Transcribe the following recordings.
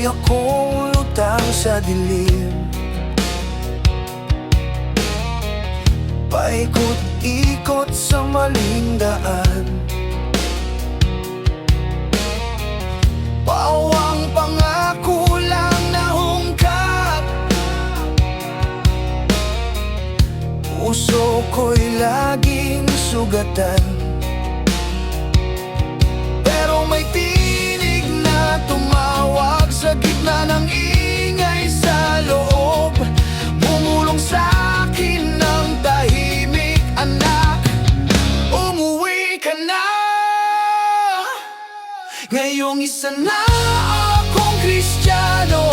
akong lutang sa dilim. Paikot-ikot sa maling daan, pawang pangako lang nahungkap. Puso ko'y laging sugatan, pero may tinig na tumawag sa gitna ng ingay sa loob. Bumulong sa'kin ng tahimik, anak, umuwi ka na. Ngayong isa na akong Kristiyano,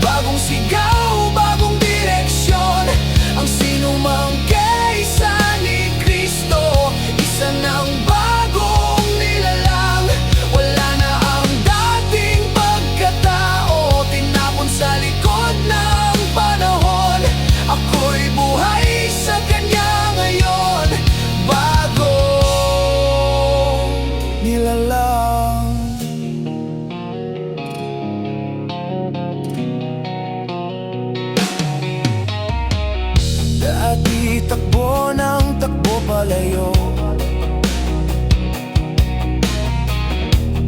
bagong sigaw, bagong direksyon. Ang sinumang kaysa ni Kristo, isa ng bagong nilalang. Wala na ang dating pagkatao, tinapon sa likod ng panahon. Ako'y buhay sa Kanya ngayon, bagong nilalang. Dati takbo ng takbo palayo,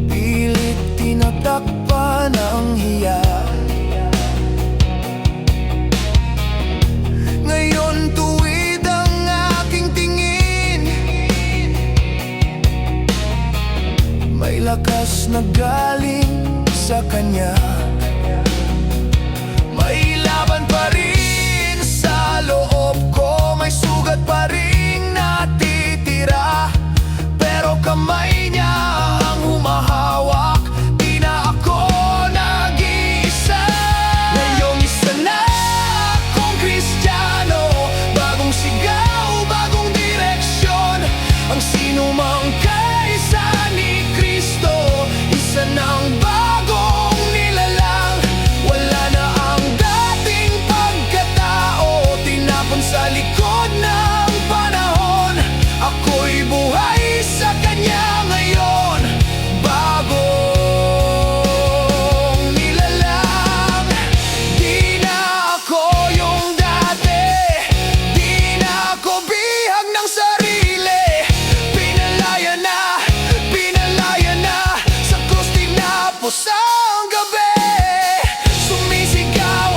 pilit tinatakpan ang hiya. Ngayon tuwid ang aking tingin, may lakas na galing sa Kanya. May laban pa rin sa loob ko, may sugat pa rin natitira, pero kamay niya ang humahawak. Di na ako nag-iisa. Ngayong isa na akong Kristiyano, bagong sigaw, bagong direksyon. Ang sinumang kaysa ni Kristo, isa ng bagong nilalang. Wala na ang dating pagkatao, tinapon sa likod ng panahon. Ako'y buhay sa Kanya ngayon, bagong nilalang. Di na ako yung dati, di na ako bihag ng sarili. Pinalaya na sa krus, tinapos ang gabi. Sumisigaw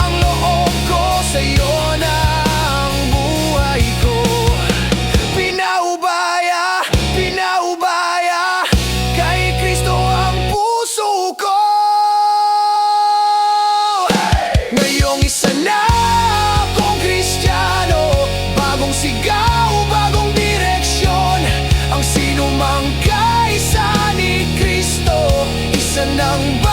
ang loob ko, sa'yo na ang buhay ko. Pinaubaya, kay Kristo ang puso ko. Ngayong isa na akong Kristiyano, bagong sigaw, bagong direksyon. Ang sinumang kaysa ni Kristo, isa ng